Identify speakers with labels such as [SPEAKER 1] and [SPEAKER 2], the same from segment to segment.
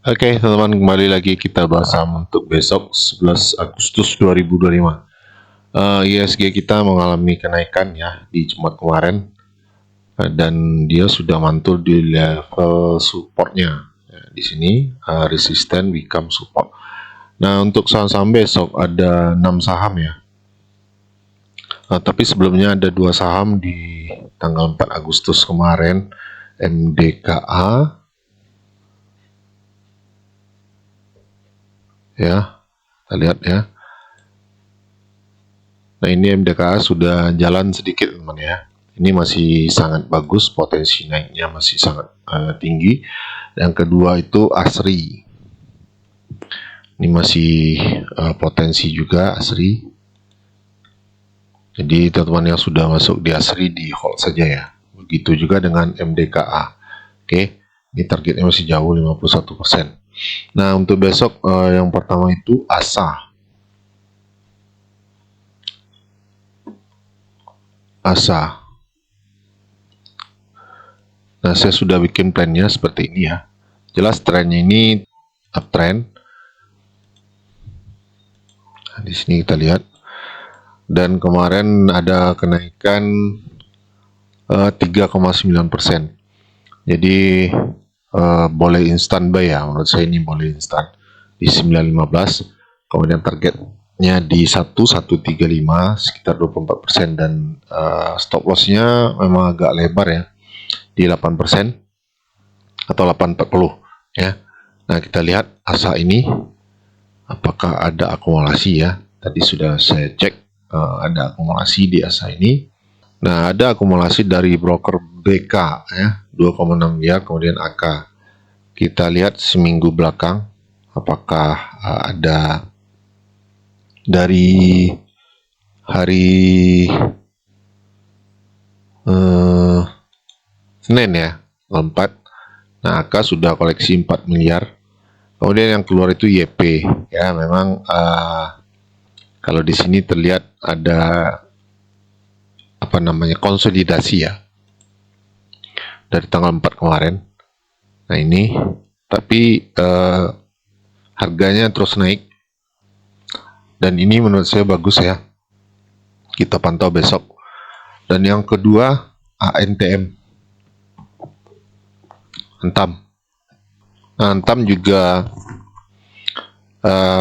[SPEAKER 1] Oke, teman-teman, kembali lagi kita bahas saham untuk besok 11 Agustus 2025. ISG kita mengalami kenaikan ya di Jumat kemarin, dan dia sudah mantul di level supportnya. Ya, di sini resisten become support. Nah, untuk saham-saham besok ada 6 saham ya. Tapi sebelumnya ada 2 saham di tanggal 4 Agustus kemarin, MDKA ya. Kita lihat ya. Nah, ini MDKA sudah jalan sedikit teman ya. Ini masih sangat bagus, potensi naiknya masih sangat tinggi. Yang kedua itu ASRI. Ini masih potensi juga ASRI. Jadi teman-teman yang sudah masuk di ASRI di hold saja ya. Begitu juga dengan MDKA. Oke, ini targetnya masih jauh 51%. Nah, untuk besok yang pertama itu ASA. ASA. Nah, saya sudah bikin plannya seperti ini ya. Jelas trennya ini uptrend. Nah, di sini kita lihat. Dan kemarin ada kenaikan 3,9%. Jadi boleh instan buy ya. Menurut saya ini boleh instan di 915. Kemudian targetnya di 1135 sekitar 24%, dan stop lossnya memang agak lebar ya di 8% atau 840 ya. Nah, kita lihat ASA ini apakah ada akumulasi ya. Tadi sudah saya cek ada akumulasi di ASA ini. Nah, ada akumulasi dari broker BK ya, 2,6 miliar, kemudian AK. Kita lihat seminggu belakang apakah ada dari hari Senin ya, 4. Nah, AK sudah koleksi 4 miliar. Kemudian yang keluar itu YP ya, memang kalau di sini terlihat ada konsolidasi ya dari tanggal 4 kemarin. Nah, ini tapi harganya terus naik, dan ini menurut saya bagus ya, kita pantau besok. Dan yang kedua ANTM, Antam. Nah, Antam juga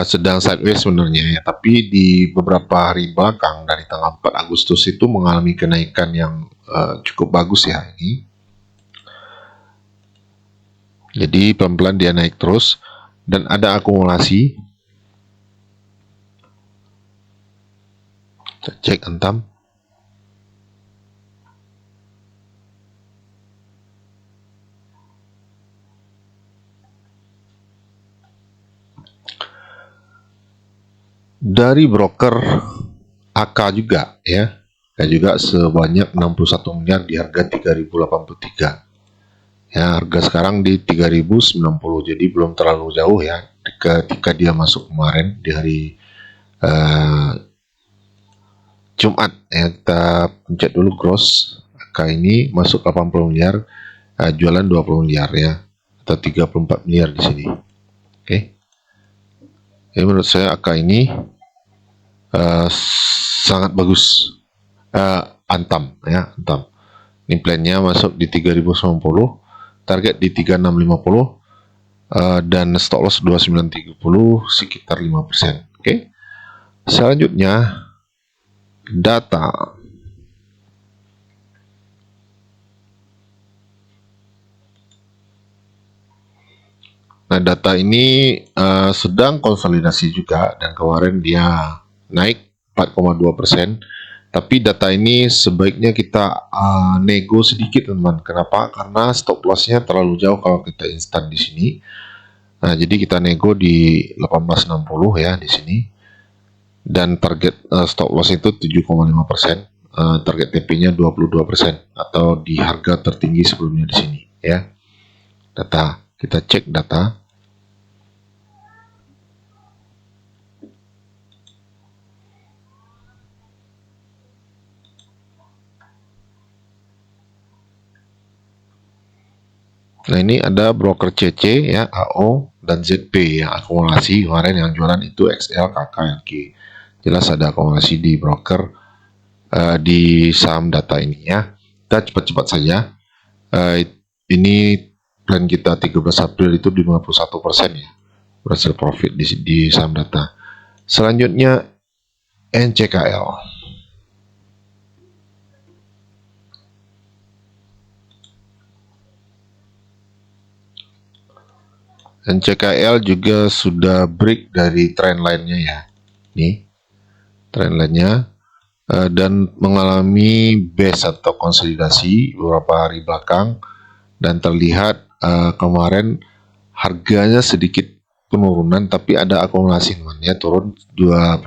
[SPEAKER 1] sedang sideways sebenarnya ya, tapi di beberapa hari belakang dari tanggal 4 Agustus itu mengalami kenaikan yang cukup bagus ya ini. Jadi pelan-pelan dia naik terus dan ada akumulasi. Kita cek Antam. Dari broker AK juga ya. Dan juga sebanyak 61 miliar di harga 3083. Ya, harga sekarang di 3090, jadi belum terlalu jauh ya ketika dia masuk kemarin di hari Jumat ya. Kita pencet dulu gross AK ini masuk 80 miliar, jualan 20 miliar ya, atau 34 miliar di sini. Oke. Jadi menurut saya AK ini sangat bagus. Antam ya, Antam. Ini plannya masuk di 3090, target di 3650, dan stop loss 2930 sekitar 5%. Oke. Selanjutnya data. Nah, data ini sedang konsolidasi juga, dan kemarin dia naik 4,2%. Tapi data ini sebaiknya kita nego sedikit teman. Kenapa? Karena stop lossnya terlalu jauh kalau kita instan di sini. Nah, jadi kita nego di 1860 ya di sini. Dan target stop loss itu 7,5%. Target TP-nya 22% atau di harga tertinggi sebelumnya di sini ya. Data, kita cek data. Nah, ini ada broker CC ya, AO dan ZP yang akumulasi kemarin yang jualan itu XL, KK, LG. Jelas ada akumulasi di broker di saham data ini ya. Kita cepat-cepat saja. Ini plan kita 13 April itu 51% ya, berhasil profit di saham data. Selanjutnya NCKL. NCKL juga sudah break dari trend line-nya ya. Nih, trend line-nya dan mengalami base atau konsolidasi beberapa hari belakang dan terlihat kemarin harganya sedikit penurunan tapi ada akumulasi teman ya, turun 2%.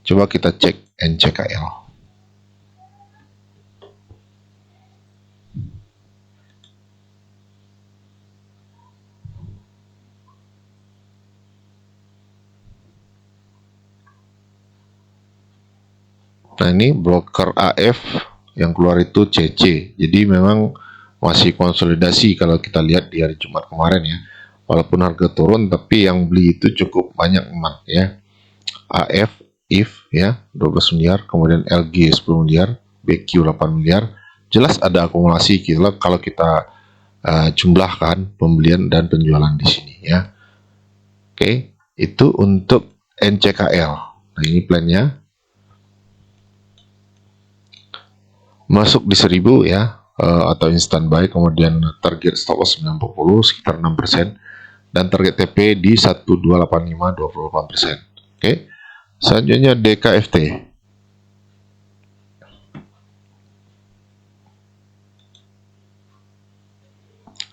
[SPEAKER 1] Coba kita cek NCKL. Nah, ini broker AF yang keluar itu CC. Jadi memang masih konsolidasi kalau kita lihat di hari Jumat kemarin ya. Walaupun harga turun tapi yang beli itu cukup banyak memang ya. AF, IF ya 12 miliar, kemudian LG 10 miliar, BQ 8 miliar. Jelas ada akumulasi kalau kita jumlahkan pembelian dan penjualan di sini ya. Oke, itu untuk NCKL. Nah, ini plannya. Masuk di 1000 ya, atau instant buy, kemudian target stop loss 90 sekitar 6% dan target TP di 1285 28%. Oke. Selanjutnya DKFT.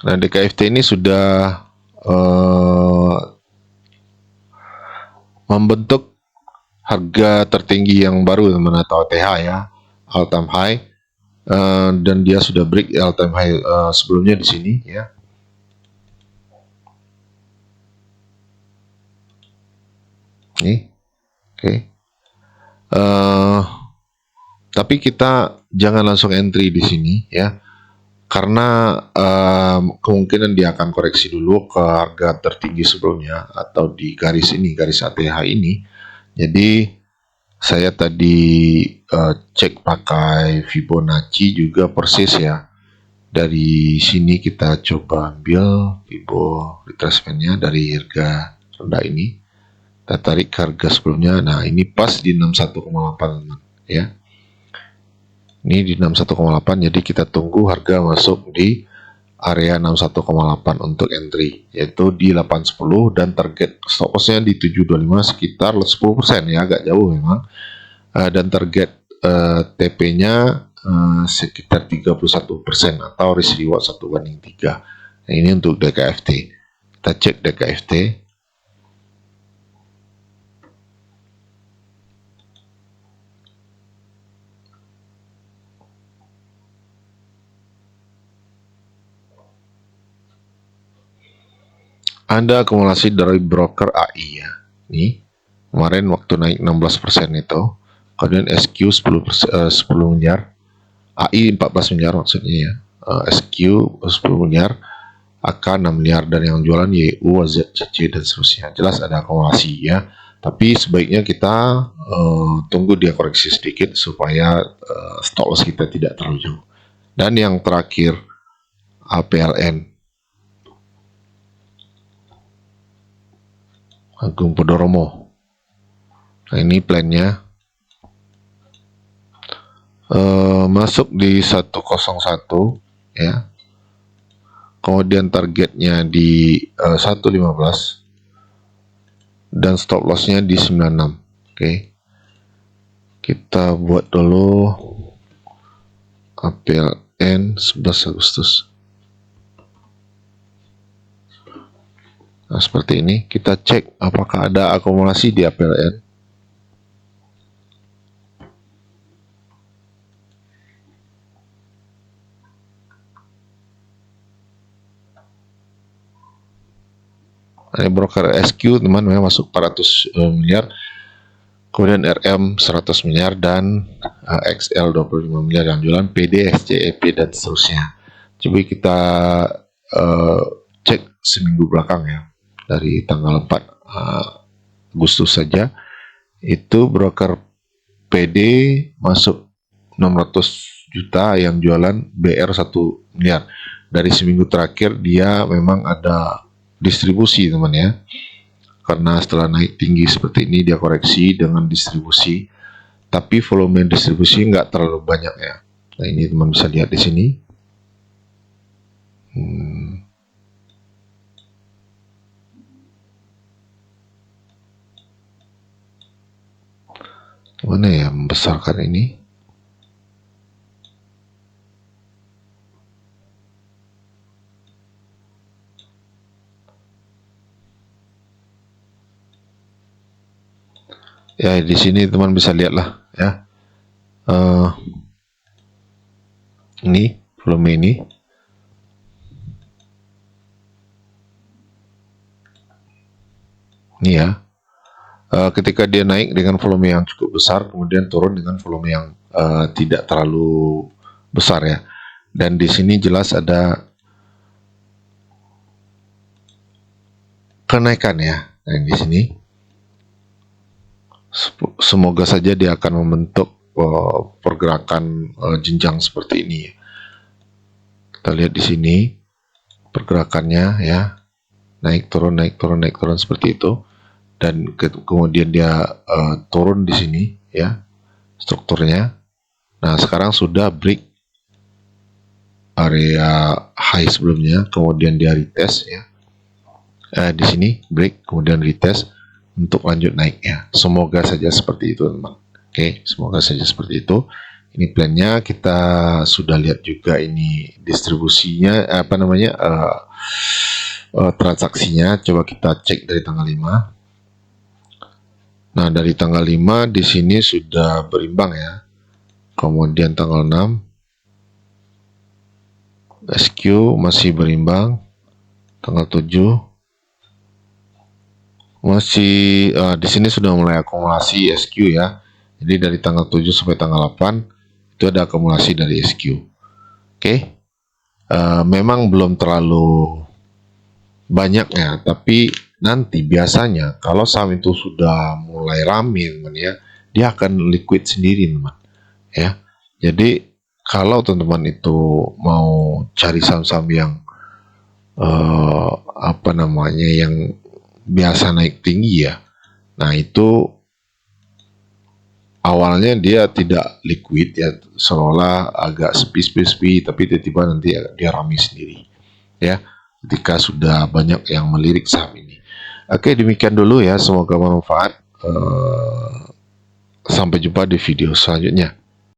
[SPEAKER 1] Nah, DKFT ini sudah membentuk harga tertinggi yang baru teman atau TH ya, all time high. Dan dia sudah break all time high sebelumnya di sini ya. Nih, oke. Tapi kita jangan langsung entry di sini ya, karena kemungkinan dia akan koreksi dulu ke harga tertinggi sebelumnya atau di garis ini, garis ATH ini. Jadi saya tadi cek pakai Fibonacci juga persis ya. Dari sini kita coba ambil Fibo retracement-nya dari harga rendah ini. Kita tarik ke harga sebelumnya. Nah, ini pas di 61,8 teman ya. Ini di 61,8, jadi kita tunggu harga masuk di area 61,8 untuk entry, yaitu di 810 dan target stop loss-nya di 725 sekitar 10% ya, agak jauh memang. Dan target TP-nya sekitar 31% atau risk reward 1/3. Nah, ini untuk DKFT. Kita cek DKFT. Ada akumulasi dari broker AI ya. Nih, kemarin waktu naik 16% itu. Kemudian SQ 10 miliar. AI 14 miliar maksudnya ya. SQ 10 miliar. AK 6 miliar dan yang jualan YU, AZCC dan seterusnya. Jelas ada akumulasi ya. Tapi sebaiknya kita tunggu dia koreksi sedikit supaya stop loss kita tidak terlalu jauh. Dan yang terakhir APLN. Agung Podomoro. Nah, ini plannya masuk di 101 ya. Kemudian targetnya di 115 dan stop lossnya di 96. Oke. Kita buat dulu APLN 11 Agustus. Nah, seperti ini. Kita cek apakah ada akumulasi di APLN. Ini broker SQ teman memang masuk 400 miliar. Kemudian RM 100 miliar dan XL 25 miliar yang jualan, PD, SCEP dan seterusnya. Coba kita cek seminggu belakang ya, dari tanggal 4 Agustus saja itu broker PD masuk 600 juta yang jualan BR 1 miliar. Dari seminggu terakhir dia memang ada distribusi teman ya, karena setelah naik tinggi seperti ini dia koreksi dengan distribusi, tapi volume distribusi nggak terlalu banyak ya. Nah ini teman bisa lihat di sini. Mana ya membesarkan ini? Ya di sini teman bisa lihat lah ya. Ini volume ini. Ini ya. Ketika dia naik dengan volume yang cukup besar, kemudian turun dengan volume yang tidak terlalu besar ya. Dan di sini jelas ada kenaikan ya. Nah, di sini semoga saja dia akan membentuk pergerakan jenjang seperti ini. Kita lihat di sini pergerakannya ya, naik turun naik turun naik turun seperti itu. Dan kemudian dia turun di sini ya strukturnya. Nah sekarang sudah break area high sebelumnya, kemudian dia retest ya. Di sini break kemudian retest untuk lanjut naik ya. Semoga saja seperti itu teman. Oke, semoga saja seperti itu. Ini plannya, kita sudah lihat juga ini distribusinya apa namanya transaksinya. Coba kita cek dari tanggal 5. Nah, dari tanggal 5 di sini sudah berimbang ya. Kemudian tanggal 6 SQ masih berimbang. Tanggal 7 masih di sini sudah mulai akumulasi SQ ya. Jadi dari tanggal 7 sampai tanggal 8 itu ada akumulasi dari SQ. Oke. Memang belum terlalu banyak ya, tapi nanti biasanya kalau saham itu sudah mulai rame teman ya, dia akan liquid sendiri teman ya. Jadi kalau teman-teman itu mau cari saham-saham yang apa namanya yang biasa naik tinggi ya, nah itu awalnya dia tidak liquid ya, seolah agak sepi tapi tiba-tiba nanti dia rame sendiri ya ketika sudah banyak yang melirik saham ini. Oke, demikian dulu ya, semoga bermanfaat. Sampai jumpa di video selanjutnya.